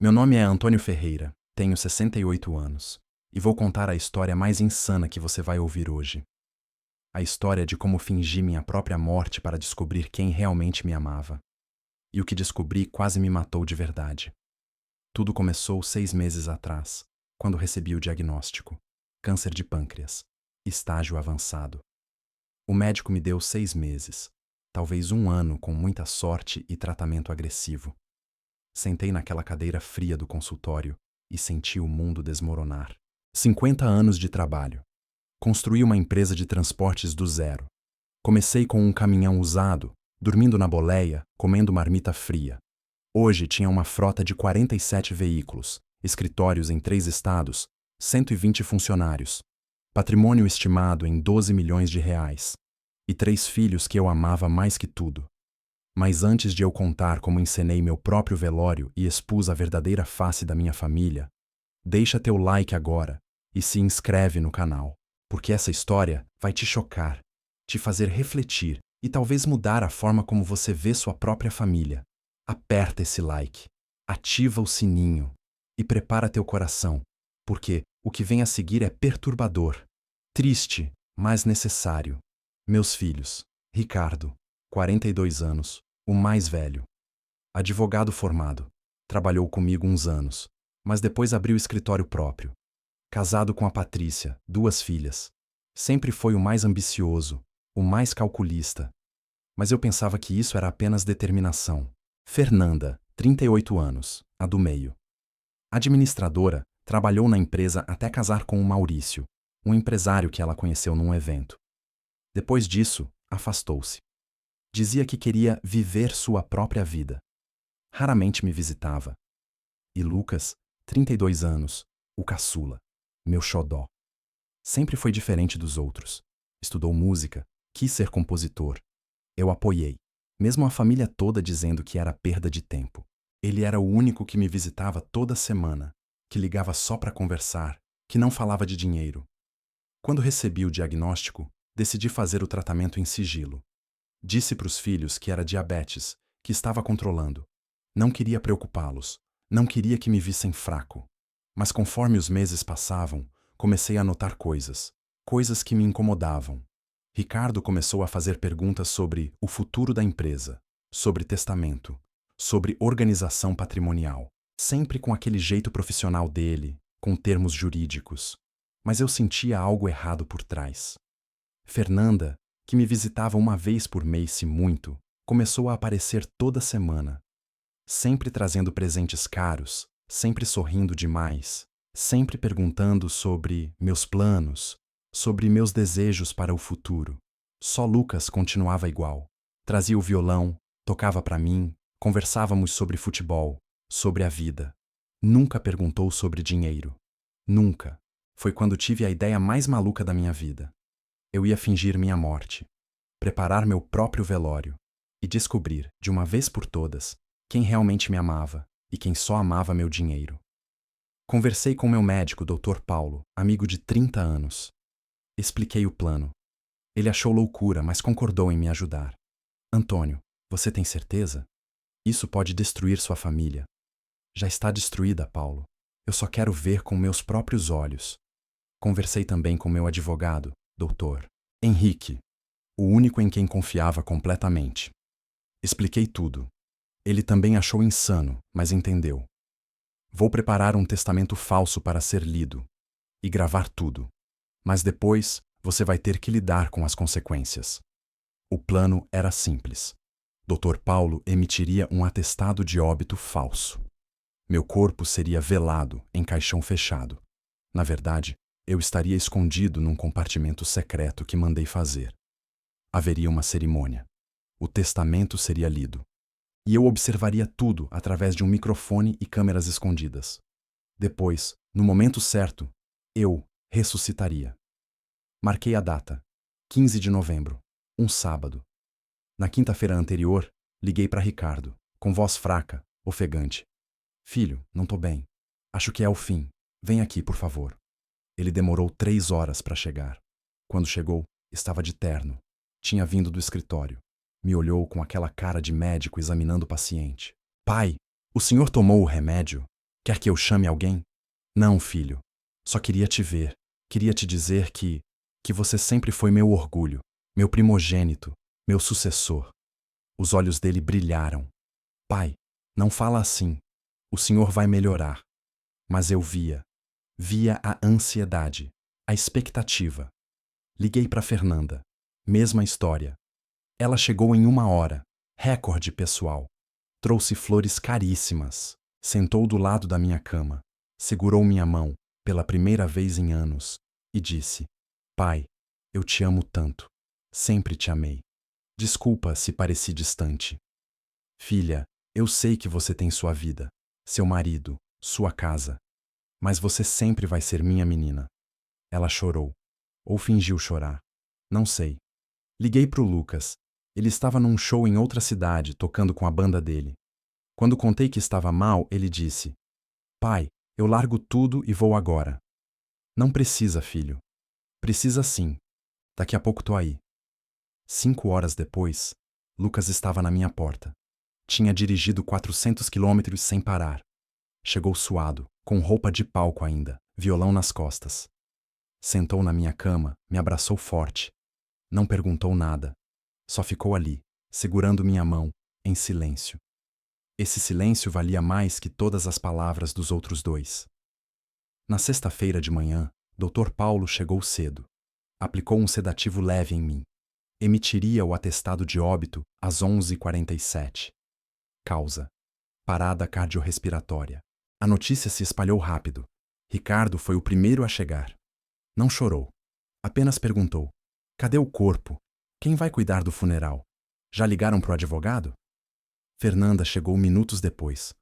Meu nome é Antônio Ferreira, tenho 68 anos, e vou contar a história mais insana que você vai ouvir hoje. A história de como fingi minha própria morte para descobrir quem realmente me amava. E o que descobri quase me matou de verdade. Tudo começou 6 meses atrás, quando recebi o diagnóstico: câncer de pâncreas, estágio avançado. O médico me deu 6 meses, talvez 1 ano com muita sorte e tratamento agressivo. Sentei naquela cadeira fria do consultório e senti o mundo desmoronar. 50 anos de trabalho. Construí uma empresa de transportes do zero. Comecei com um caminhão usado, dormindo na boleia, comendo marmita fria. Hoje tinha uma frota de 47 veículos, escritórios em 3 estados, 120 funcionários, patrimônio estimado em 12 milhões de reais, e 3 filhos que eu amava mais que tudo. Mas antes de eu contar como encenei meu próprio velório e expus a verdadeira face da minha família, deixa teu like agora e se inscreve no canal, porque essa história vai te chocar, te fazer refletir e talvez mudar a forma como você vê sua própria família. Aperta esse like, ativa o sininho e prepara teu coração, porque o que vem a seguir é perturbador, triste, mas necessário. Meus filhos, Ricardo, 42 anos, o mais velho. Advogado formado, trabalhou comigo uns anos, mas depois abriu escritório próprio. Casado com a Patrícia, 2 filhas. Sempre foi o mais ambicioso, o mais calculista. Mas eu pensava que isso era apenas determinação. Fernanda, 38 anos, a do meio. Administradora, trabalhou na empresa até casar com o Maurício, um empresário que ela conheceu num evento. Depois disso, afastou-se. Dizia que queria viver sua própria vida. Raramente me visitava. E Lucas, 32 anos, o caçula, meu xodó. Sempre foi diferente dos outros. Estudou música, quis ser compositor. Eu apoiei, mesmo a família toda dizendo que era perda de tempo. Ele era o único que me visitava toda semana, que ligava só para conversar, que não falava de dinheiro. Quando recebi o diagnóstico, decidi fazer o tratamento em sigilo. Disse para os filhos que era diabetes, que estava controlando. Não queria preocupá-los, não queria que me vissem fraco. Mas conforme os meses passavam, comecei a notar coisas que me incomodavam. Ricardo começou a fazer perguntas sobre o futuro da empresa, sobre testamento, sobre organização patrimonial, sempre com aquele jeito profissional dele, com termos jurídicos. Mas eu sentia algo errado por trás. Fernanda, que me visitava uma vez por mês se muito, começou a aparecer toda semana. Sempre trazendo presentes caros, sempre sorrindo demais, sempre perguntando sobre meus planos, sobre meus desejos para o futuro. Só Lucas continuava igual. Trazia o violão, tocava para mim, conversávamos sobre futebol, sobre a vida. Nunca perguntou sobre dinheiro. Nunca. Foi quando tive a ideia mais maluca da minha vida. Eu ia fingir minha morte, preparar meu próprio velório e descobrir, de uma vez por todas, quem realmente me amava e quem só amava meu dinheiro. Conversei com meu médico, Dr. Paulo, amigo de 30 anos. Expliquei o plano. Ele achou loucura, mas concordou em me ajudar. Antônio, você tem certeza? Isso pode destruir sua família. Já está destruída, Paulo. Eu só quero ver com meus próprios olhos. Conversei também com meu advogado, Dr. Henrique, o único em quem confiava completamente. Expliquei tudo. Ele também achou insano, mas entendeu. Vou preparar um testamento falso para ser lido e gravar tudo. Mas depois, você vai ter que lidar com as consequências. O plano era simples. Dr. Paulo emitiria um atestado de óbito falso. Meu corpo seria velado em caixão fechado. Na verdade, eu estaria escondido num compartimento secreto que mandei fazer. Haveria uma cerimônia. O testamento seria lido. E eu observaria tudo através de um microfone e câmeras escondidas. Depois, no momento certo, eu ressuscitaria. Marquei a data, 15 de novembro, um sábado. Na quinta-feira anterior, liguei para Ricardo, com voz fraca, ofegante. Filho, não tô bem. Acho que é o fim. Vem aqui, por favor. Ele demorou 3 horas para chegar. Quando chegou, estava de terno. Tinha vindo do escritório. Me olhou com aquela cara de médico examinando o paciente. Pai, o senhor tomou o remédio? Quer que eu chame alguém? Não, filho. Só queria te ver. Queria te dizer que você sempre foi meu orgulho, meu primogênito, meu sucessor. Os olhos dele brilharam. Pai, não fala assim. O senhor vai melhorar. Mas eu via a ansiedade, a expectativa. Liguei para Fernanda. Mesma história. Ela chegou em 1 hora. Recorde pessoal. Trouxe flores caríssimas. Sentou do lado da minha cama. Segurou minha mão, pela primeira vez em anos, e disse: Pai, eu te amo tanto. Sempre te amei. Desculpa se pareci distante. Filha, eu sei que você tem sua vida, seu marido, sua casa. Mas você sempre vai ser minha menina. Ela chorou. Ou fingiu chorar. Não sei. Liguei pro Lucas. Ele estava num show em outra cidade, tocando com a banda dele. Quando contei que estava mal, ele disse: Pai, eu largo tudo e vou agora. Não precisa, filho. Precisa sim. Daqui a pouco tô aí. 5 horas depois, Lucas estava na minha porta. Tinha dirigido 400 quilômetros sem parar. Chegou suado, com roupa de palco ainda, violão nas costas. Sentou na minha cama, me abraçou forte. Não perguntou nada. Só ficou ali, segurando minha mão, em silêncio. Esse silêncio valia mais que todas as palavras dos outros dois. Na sexta-feira de manhã, Dr. Paulo chegou cedo. Aplicou um sedativo leve em mim. Emitiria o atestado de óbito às 11h47. Causa: parada cardiorrespiratória. A notícia se espalhou rápido. Ricardo foi o primeiro a chegar. Não chorou. Apenas perguntou: cadê o corpo? Quem vai cuidar do funeral? Já ligaram pro advogado? Fernanda chegou minutos depois.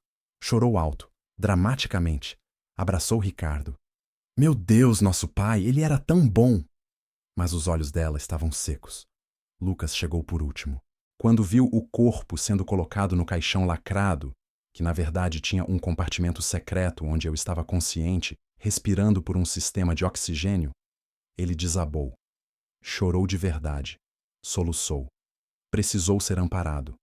Chorou alto, dramaticamente. Abraçou Ricardo. Meu Deus, nosso pai, ele era tão bom! Mas os olhos dela estavam secos. Lucas chegou por último. Quando viu o corpo sendo colocado no caixão lacrado, que na verdade tinha um compartimento secreto onde eu estava consciente, respirando por um sistema de oxigênio, ele desabou. Chorou de verdade. Soluçou. Precisou ser amparado.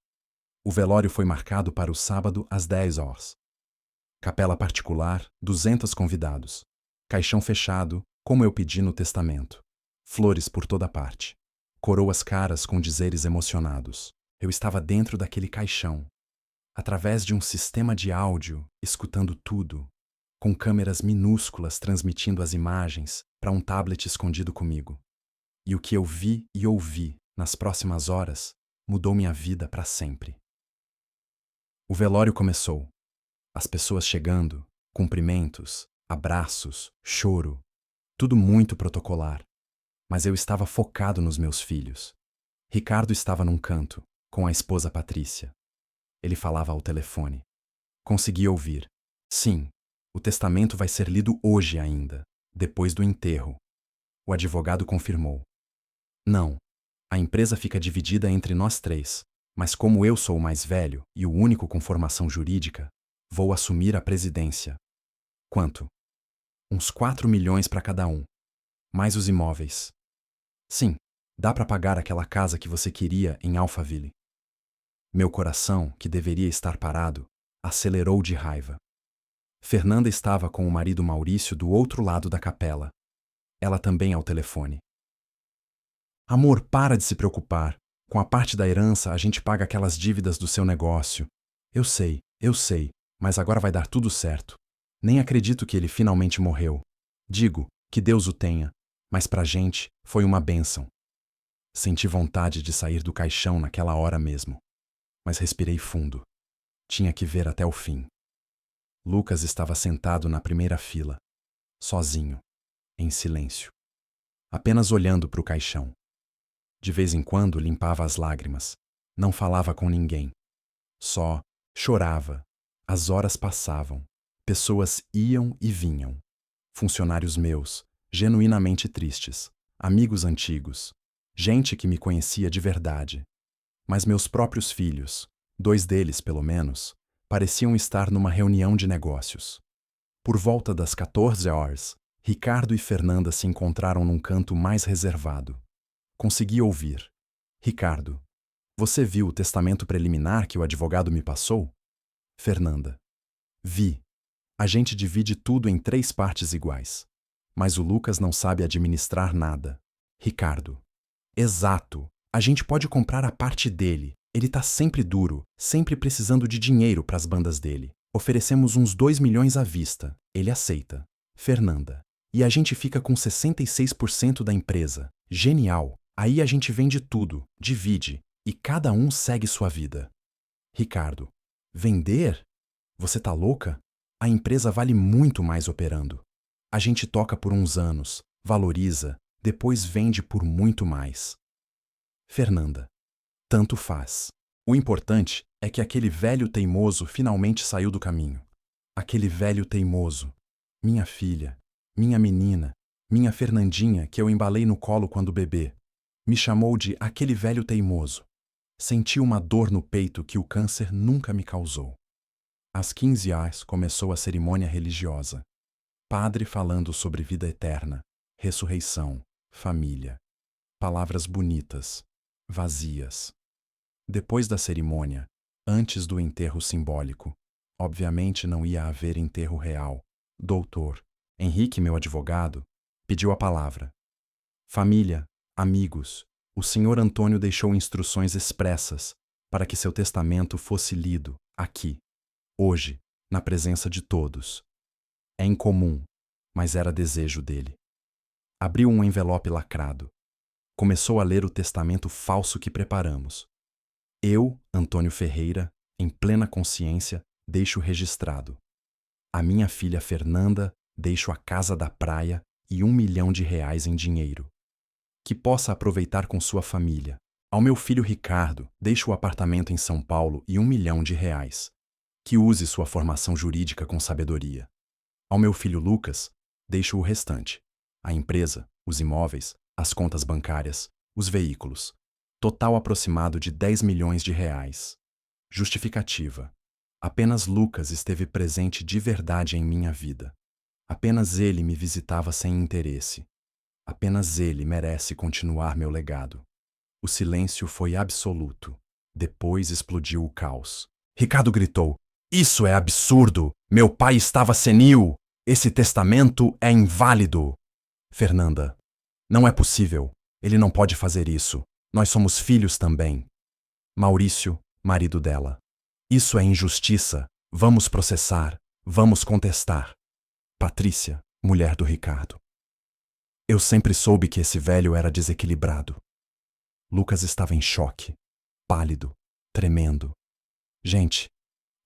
O velório foi marcado para o sábado às 10 horas. Capela particular, 200 convidados. Caixão fechado, como eu pedi no testamento. Flores por toda parte. Coroas caras com dizeres emocionados. Eu estava dentro daquele caixão, através de um sistema de áudio, escutando tudo, com câmeras minúsculas transmitindo as imagens para um tablet escondido comigo. E o que eu vi e ouvi nas próximas horas mudou minha vida para sempre. O velório começou. As pessoas chegando, cumprimentos, abraços, choro, tudo muito protocolar. Mas eu estava focado nos meus filhos. Ricardo estava num canto, com a esposa Patrícia. Ele falava ao telefone. Consegui ouvir. Sim, o testamento vai ser lido hoje ainda, depois do enterro. O advogado confirmou. Não, a empresa fica dividida entre nós três, mas como eu sou o mais velho e o único com formação jurídica, vou assumir a presidência. Quanto? Uns 4 milhões para cada um. Mais os imóveis. Sim, dá para pagar aquela casa que você queria em Alphaville. Meu coração, que deveria estar parado, acelerou de raiva. Fernanda estava com o marido Maurício do outro lado da capela. Ela também ao telefone. Amor, para de se preocupar. Com a parte da herança, a gente paga aquelas dívidas do seu negócio. Eu sei, mas agora vai dar tudo certo. Nem acredito que ele finalmente morreu. Digo, que Deus o tenha, mas pra gente foi uma bênção. Senti vontade de sair do caixão naquela hora mesmo, mas respirei fundo. Tinha que ver até o fim. Lucas estava sentado na primeira fila, sozinho, em silêncio, apenas olhando para o caixão. De vez em quando limpava as lágrimas, não falava com ninguém. Só chorava. As horas passavam, pessoas iam e vinham. Funcionários meus, genuinamente tristes, amigos antigos, gente que me conhecia de verdade. Mas meus próprios filhos, 2 deles pelo menos, pareciam estar numa reunião de negócios. Por volta das 14 horas, Ricardo e Fernanda se encontraram num canto mais reservado. Consegui ouvir. Ricardo, você viu o testamento preliminar que o advogado me passou? Fernanda. Vi. A gente divide tudo em 3 partes iguais. Mas o Lucas não sabe administrar nada. Ricardo. Exato. A gente pode comprar a parte dele. Ele tá sempre duro, sempre precisando de dinheiro para as bandas dele. Oferecemos uns 2 milhões à vista. Ele aceita. Fernanda. E a gente fica com 66% da empresa. Genial. Aí a gente vende tudo, divide, e cada um segue sua vida. Ricardo. Vender? Você tá louca? A empresa vale muito mais operando. A gente toca por uns anos, valoriza, depois vende por muito mais. Fernanda. Tanto faz. O importante é que aquele velho teimoso finalmente saiu do caminho. Aquele velho teimoso. Minha filha, minha menina, minha Fernandinha que eu embalei no colo quando bebê. Me chamou de aquele velho teimoso. Senti uma dor no peito que o câncer nunca me causou. Às 15 horas começou a cerimônia religiosa. Padre falando sobre vida eterna, ressurreição, família. Palavras bonitas, vazias. Depois da cerimônia, antes do enterro simbólico, obviamente não ia haver enterro real. Doutor Henrique, meu advogado, pediu a palavra. Família, amigos, o senhor Antônio deixou instruções expressas para que seu testamento fosse lido aqui, hoje, na presença de todos. É incomum, mas era desejo dele. Abriu um envelope lacrado. Começou a ler o testamento falso que preparamos. Eu, Antônio Ferreira, em plena consciência, deixo registrado. A minha filha Fernanda deixo a casa da praia e R$1 milhão em dinheiro. Que possa aproveitar com sua família. Ao meu filho Ricardo, deixo o apartamento em São Paulo e R$1 milhão. Que use sua formação jurídica com sabedoria. Ao meu filho Lucas, deixo o restante. A empresa, os imóveis, as contas bancárias, os veículos. Total aproximado de R$10 milhões. Justificativa. Apenas Lucas esteve presente de verdade em minha vida. Apenas ele me visitava sem interesse. Apenas ele merece continuar meu legado. O silêncio foi absoluto. Depois explodiu o caos. Ricardo gritou: "Isso é absurdo! Meu pai estava senil! Esse testamento é inválido!" Fernanda: "Não é possível. Ele não pode fazer isso. Nós somos filhos também." Maurício, marido dela: "Isso é injustiça. Vamos processar. Vamos contestar." Patrícia, mulher do Ricardo: "Eu sempre soube que esse velho era desequilibrado." Lucas estava em choque, pálido, tremendo. "Gente,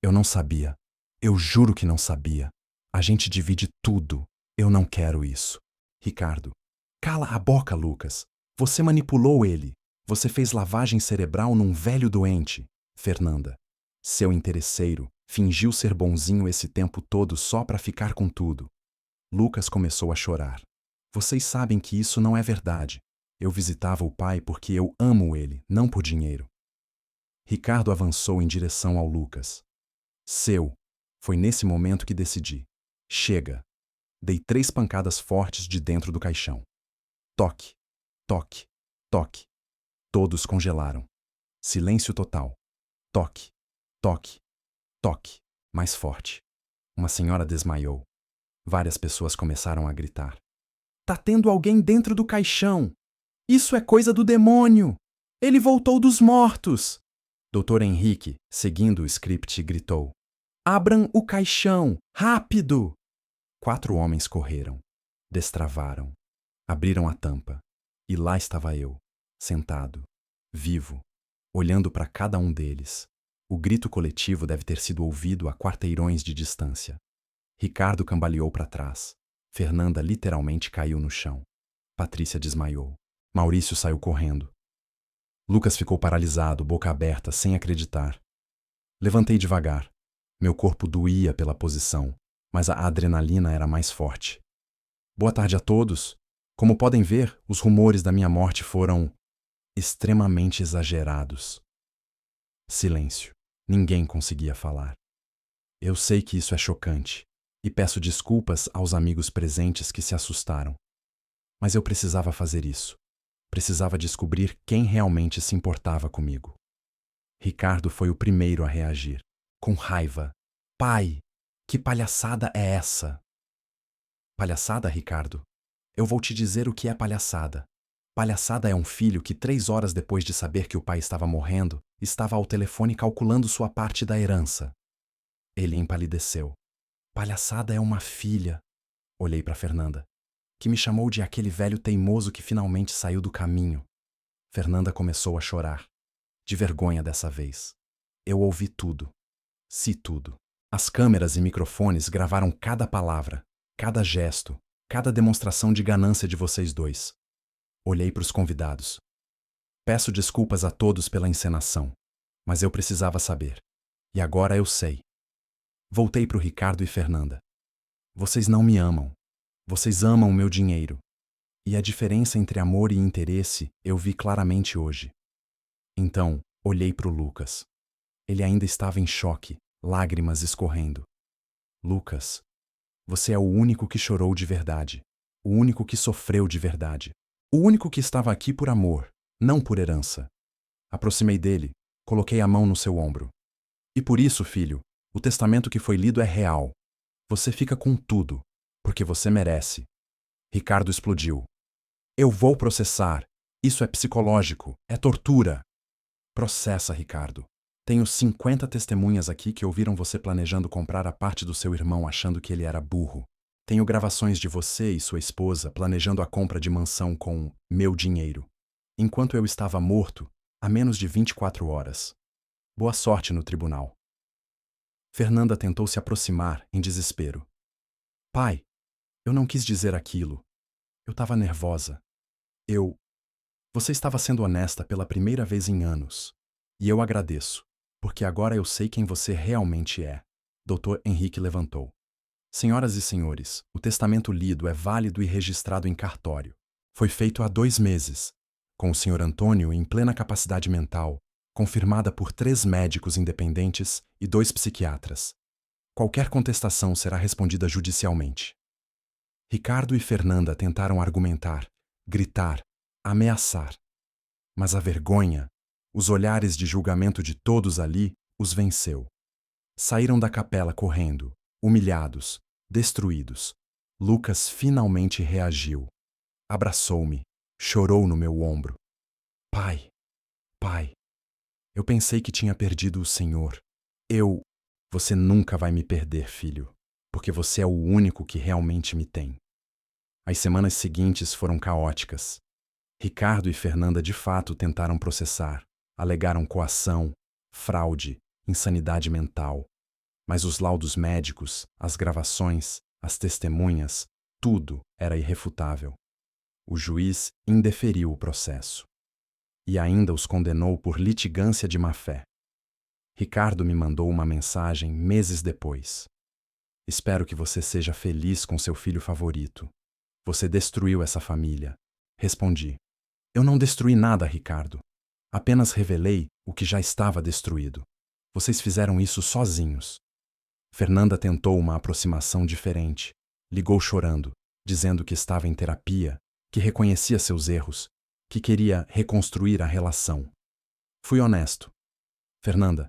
eu não sabia. Eu juro que não sabia. A gente divide tudo. Eu não quero isso." Ricardo: "Cala a boca, Lucas. Você manipulou ele. Você fez lavagem cerebral num velho doente." Fernanda: "Seu interesseiro fingiu ser bonzinho esse tempo todo só para ficar com tudo." Lucas começou a chorar. "Vocês sabem que isso não é verdade. Eu visitava o pai porque eu amo ele, não por dinheiro." Ricardo avançou em direção ao Lucas. Foi nesse momento que decidi. Chega. Dei 3 pancadas fortes de dentro do caixão. Toque, toque, toque. Todos congelaram. Silêncio total. Toque, toque, toque. Mais forte. Uma senhora desmaiou. Várias pessoas começaram a gritar: "Tá tendo alguém dentro do caixão! Isso é coisa do demônio! Ele voltou dos mortos!" Doutor Henrique, seguindo o script, gritou: "Abram o caixão! Rápido!" 4 homens correram. Destravaram. Abriram a tampa. E lá estava eu, sentado, vivo, olhando para cada um deles. O grito coletivo deve ter sido ouvido a quarteirões de distância. Ricardo cambaleou para trás. Fernanda literalmente caiu no chão. Patrícia desmaiou. Maurício saiu correndo. Lucas ficou paralisado, boca aberta, sem acreditar. Levantei devagar. Meu corpo doía pela posição, mas a adrenalina era mais forte. "Boa tarde a todos. Como podem ver, os rumores da minha morte foram extremamente exagerados." Silêncio. Ninguém conseguia falar. Eu sei que isso é chocante, e peço desculpas aos amigos presentes que se assustaram. Mas eu precisava fazer isso. Precisava descobrir quem realmente se importava comigo. Ricardo foi o primeiro a reagir, com raiva. "Pai, Que palhaçada é essa? Palhaçada, Ricardo? Eu vou te dizer o que é palhaçada. Palhaçada é um filho que 3 horas depois de saber que o pai estava morrendo, estava ao telefone calculando sua parte da herança. Ele empalideceu. Palhaçada é uma filha. Olhei para Fernanda, que me chamou de aquele velho teimoso que finalmente saiu do caminho. Fernanda começou a chorar. De vergonha dessa vez. Eu ouvi tudo. Si tudo. As câmeras e microfones gravaram cada palavra, cada gesto, cada demonstração de ganância de vocês dois. Olhei para os convidados. Peço desculpas a todos pela encenação, mas eu precisava saber. E agora eu sei. Voltei para o Ricardo e Fernanda. Vocês não me amam. Vocês amam o meu dinheiro. E a diferença entre amor e interesse eu vi claramente hoje. Então, olhei para o Lucas. Ele ainda estava em choque, lágrimas escorrendo. Lucas, você é o único que chorou de verdade. O único que sofreu de verdade. O único que estava aqui por amor, não por herança. Aproximei dele, coloquei a mão no seu ombro. E por isso, filho, o testamento que foi lido é real. Você fica com tudo, porque você merece. Ricardo explodiu. Eu vou processar. Isso é psicológico, é tortura. Processa, Ricardo. Tenho 50 testemunhas aqui que ouviram você planejando comprar a parte do seu irmão achando que ele era burro. Tenho gravações de você e sua esposa planejando a compra de mansão com meu dinheiro, enquanto eu estava morto há menos de 24 horas. Boa sorte no tribunal. Fernanda tentou se aproximar em desespero. Pai, eu não quis dizer aquilo. Eu estava nervosa. Você estava sendo honesta pela primeira vez em anos. E eu agradeço, porque agora eu sei quem você realmente é. Dr. Henrique levantou. Senhoras e senhores, o testamento lido é válido e registrado em cartório. Foi feito há 2 meses, com o Sr. Antônio em plena capacidade mental, confirmada por 3 médicos independentes e 2 psiquiatras. Qualquer contestação será respondida judicialmente. Ricardo e Fernanda tentaram argumentar, gritar, ameaçar. Mas a vergonha, os olhares de julgamento de todos ali, os venceu. Saíram da capela correndo, humilhados, destruídos. Lucas finalmente reagiu. Abraçou-me, chorou no meu ombro. Pai, pai, eu pensei que tinha perdido o Senhor. Você nunca vai me perder, filho, porque você é o único que realmente me tem. As semanas seguintes foram caóticas. Ricardo e Fernanda de fato tentaram processar, alegaram coação, fraude, insanidade mental. Mas os laudos médicos, as gravações, as testemunhas, tudo era irrefutável. O juiz indeferiu o processo. E ainda os condenou por litigância de má-fé. Ricardo me mandou uma mensagem meses depois. Espero que você seja feliz com seu filho favorito. Você destruiu essa família. Respondi. Eu não destruí nada, Ricardo. Apenas revelei o que já estava destruído. Vocês fizeram isso sozinhos. Fernanda tentou uma aproximação diferente. Ligou chorando, dizendo que estava em terapia, que reconhecia seus erros, que queria reconstruir a relação. Fui honesto. Fernanda,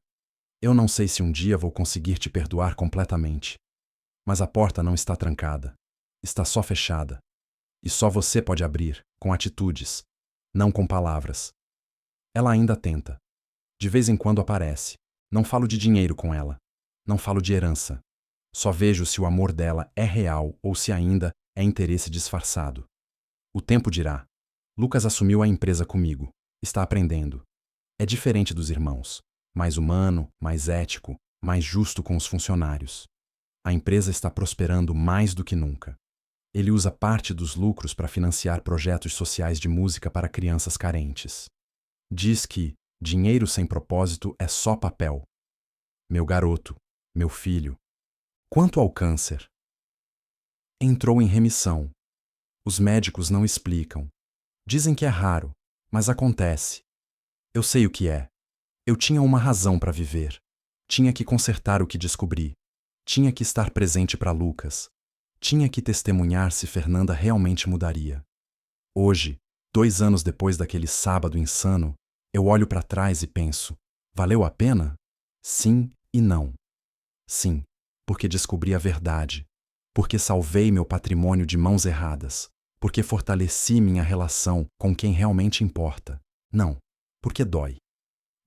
eu não sei se um dia vou conseguir te perdoar completamente. Mas a porta não está trancada. Está só fechada. E só você pode abrir, com atitudes, não com palavras. Ela ainda tenta. De vez em quando aparece. Não falo de dinheiro com ela. Não falo de herança. Só vejo se o amor dela é real ou se ainda é interesse disfarçado. O tempo dirá. Lucas assumiu a empresa comigo. Está aprendendo. É diferente dos irmãos. Mais humano, mais ético, mais justo com os funcionários. A empresa está prosperando mais do que nunca. Ele usa parte dos lucros para financiar projetos sociais de música para crianças carentes. Diz que dinheiro sem propósito é só papel. Meu garoto, meu filho. Quanto ao câncer? Entrou em remissão. Os médicos não explicam. Dizem que é raro, mas acontece. Eu sei o que é. Eu tinha uma razão para viver. Tinha que consertar o que descobri. Tinha que estar presente para Lucas. Tinha que testemunhar se Fernanda realmente mudaria. Hoje, 2 anos depois daquele sábado insano, eu olho para trás e penso: valeu a pena? Sim e não. Sim, porque descobri a verdade, porque salvei meu patrimônio de mãos erradas, porque fortaleci minha relação com quem realmente importa. Não, porque dói.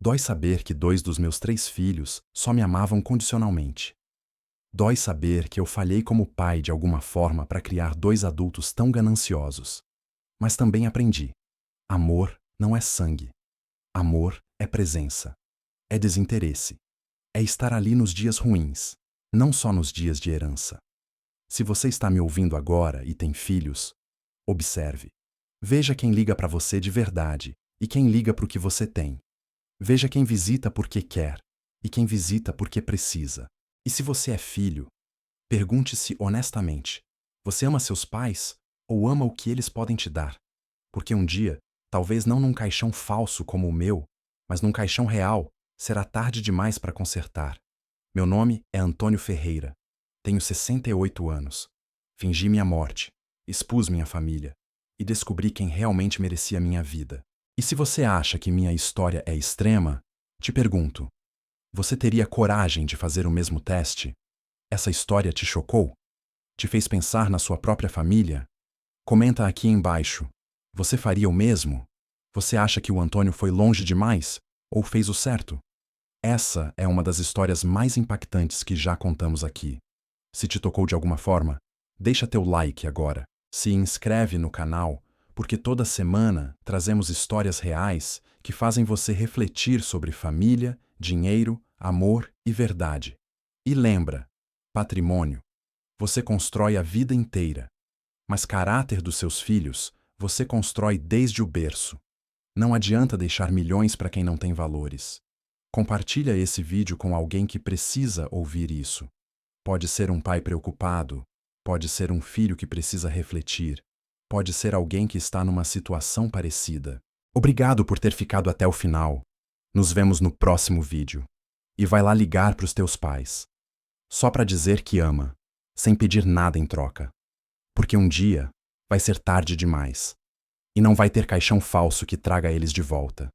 Dói saber que 2 dos meus 3 filhos só me amavam condicionalmente. Dói saber que eu falhei como pai de alguma forma para criar 2 adultos tão gananciosos. Mas também aprendi. Amor não é sangue. Amor é presença. É desinteresse. É estar ali nos dias ruins, não só nos dias de herança. Se você está me ouvindo agora e tem filhos, observe. Veja quem liga para você de verdade e quem liga para o que você tem. Veja quem visita porque quer e quem visita porque precisa. E se você é filho, pergunte-se honestamente: você ama seus pais ou ama o que eles podem te dar? Porque um dia, talvez não num caixão falso como o meu, mas num caixão real, será tarde demais para consertar. Meu nome é Antônio Ferreira. Tenho 68 anos. Fingi minha morte, expus minha família e descobri quem realmente merecia minha vida. E se você acha que minha história é extrema, te pergunto: você teria coragem de fazer o mesmo teste? Essa história te chocou? Te fez pensar na sua própria família? Comenta aqui embaixo. Você faria o mesmo? Você acha que o Antônio foi longe demais ou fez o certo? Essa é uma das histórias mais impactantes que já contamos aqui. Se te tocou de alguma forma, deixa teu like agora. Se inscreve no canal, porque toda semana trazemos histórias reais que fazem você refletir sobre família, dinheiro, amor e verdade. E lembra, patrimônio, você constrói a vida inteira, mas caráter dos seus filhos você constrói desde o berço. Não adianta deixar milhões para quem não tem valores. Compartilha esse vídeo com alguém que precisa ouvir isso. Pode ser um pai preocupado, pode ser um filho que precisa refletir, pode ser alguém que está numa situação parecida. Obrigado por ter ficado até o final. Nos vemos no próximo vídeo. E vai lá ligar para os teus pais. Só para dizer que ama, sem pedir nada em troca. Porque um dia vai ser tarde demais. E não vai ter caixão falso que traga eles de volta.